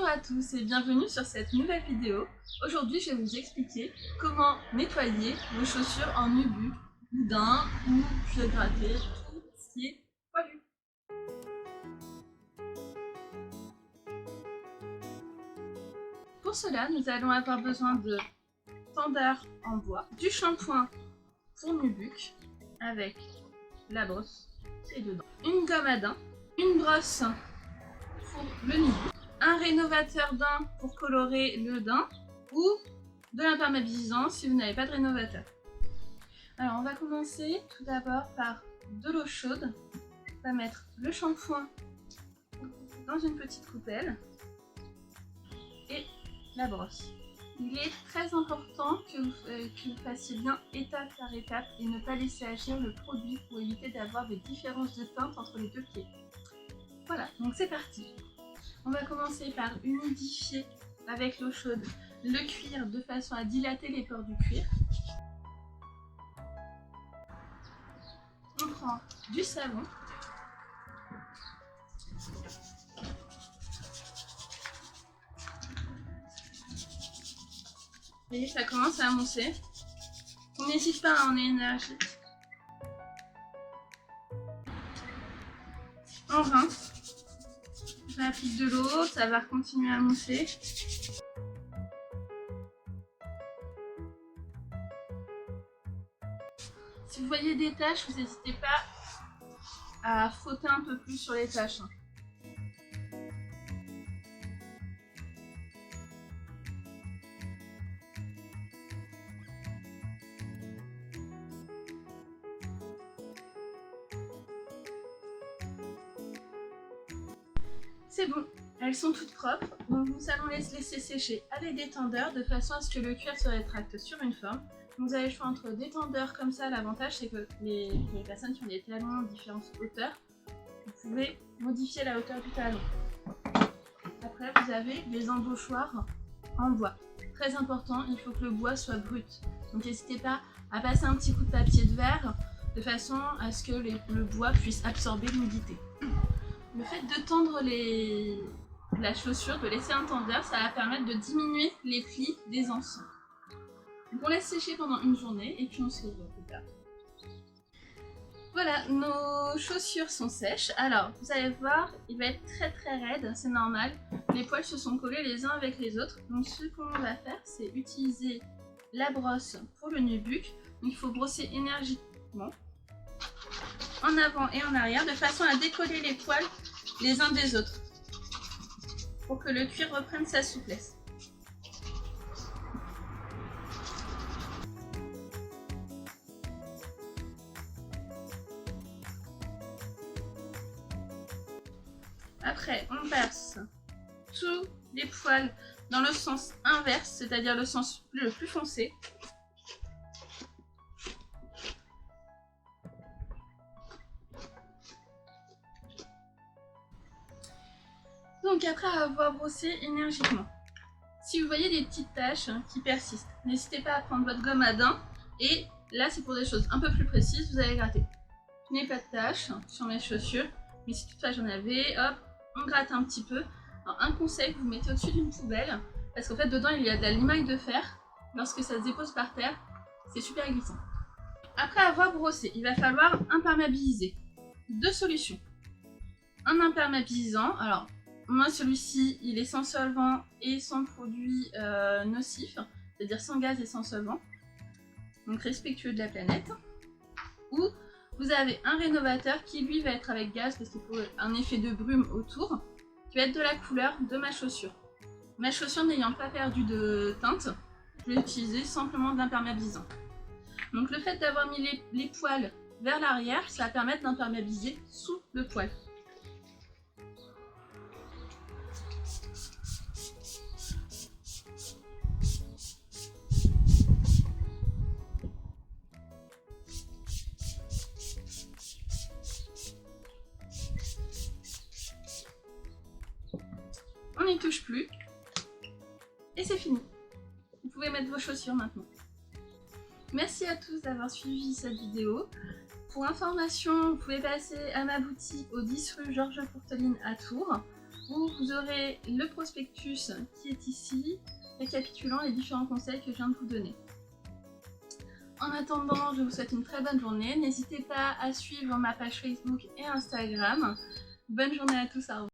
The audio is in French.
Bonjour à tous et bienvenue sur cette nouvelle vidéo. Aujourd'hui, je vais vous expliquer comment nettoyer vos chaussures en nubuck, boudin ou pied gratté, tout ce qui est poilu. Pour cela, nous allons avoir besoin de tendeurs en bois, du shampoing pour nubuck avec la brosse qui est dedans, une gomme à dents, une brosse pour le nubuck, un rénovateur daim pour colorer le daim ou de l'imperméabilisant si vous n'avez pas de rénovateur. Alors on va commencer tout d'abord par de l'eau chaude. On va mettre le shampoing dans une petite coupelle et la brosse. Il est très important que vous fassiez bien étape par étape et ne pas laisser agir le produit pour éviter d'avoir des différences de teinte entre les deux pieds. Voilà, donc c'est parti. On va commencer par humidifier avec l'eau chaude le cuir de façon à dilater les pores du cuir. On prend du savon. Vous voyez, ça commence à amoncer. On n'hésite pas, on est énergique. On rince. J'applique de l'eau, ça va continuer à mousser. Si vous voyez des taches, vous n'hésitez pas à frotter un peu plus sur les taches. C'est bon, elles sont toutes propres, donc nous allons les laisser sécher avec des tendeurs de façon à ce que le cuir se rétracte sur une forme. Vous avez le choix entre des tendeurs comme ça, l'avantage c'est que les personnes qui ont des talons de différentes hauteurs, vous pouvez modifier la hauteur du talon. Après vous avez des embauchoirs en bois. Très important, il faut que le bois soit brut. Donc n'hésitez pas à passer un petit coup de papier de verre de façon à ce que le bois puisse absorber l'humidité. Le fait de tendre la chaussure, de laisser un tendeur, ça va permettre de diminuer les plis des anciens. Donc on laisse sécher pendant une journée et puis on se revoit plus tard. Voilà, nos chaussures sont sèches. Alors vous allez voir, il va être très raide, c'est normal. Les poils se sont collés les uns avec les autres. Donc ce qu'on va faire, c'est utiliser la brosse pour le nubuck. Donc il faut brosser énergiquement en avant et en arrière de façon à décoller les poils les uns des autres pour que le cuir reprenne sa souplesse. Après, on passe tous les poils dans le sens inverse, c'est-à-dire le sens le plus foncé. Donc après avoir brossé énergiquement, si vous voyez des petites taches qui persistent, n'hésitez pas à prendre votre gomme à dents et là c'est pour des choses un peu plus précises, vous allez gratter. Je n'ai pas de taches sur mes chaussures, mais si toutefois j'en avais, hop, on gratte un petit peu. Alors un conseil, vous mettez au-dessus d'une poubelle, parce qu'en fait dedans il y a de la limaille de fer, lorsque ça se dépose par terre, c'est super glissant. Après avoir brossé, il va falloir imperméabiliser. Deux solutions. Un imperméabilisant, alors moi celui-ci il est sans solvant et sans produit nocif, c'est-à-dire sans gaz et sans solvant, donc respectueux de la planète. Ou vous avez un rénovateur qui lui va être avec gaz parce qu'il faut un effet de brume autour, qui va être de la couleur de ma chaussure. Ma chaussure n'ayant pas perdu de teinte, je vais utiliser simplement de l'imperméabilisant. Donc le fait d'avoir mis les poils vers l'arrière, ça va permettre d'imperméabiliser sous le poil. On n'y touche plus et c'est fini. Vous pouvez mettre vos chaussures maintenant. Merci à tous d'avoir suivi cette vidéo. Pour information, vous pouvez passer à ma boutique au 10 rue Georges Courteline à Tours où vous aurez le prospectus qui est ici, récapitulant les différents conseils que je viens de vous donner. En attendant, je vous souhaite une très bonne journée. N'hésitez pas à suivre ma page Facebook et Instagram. Bonne journée à tous, au revoir.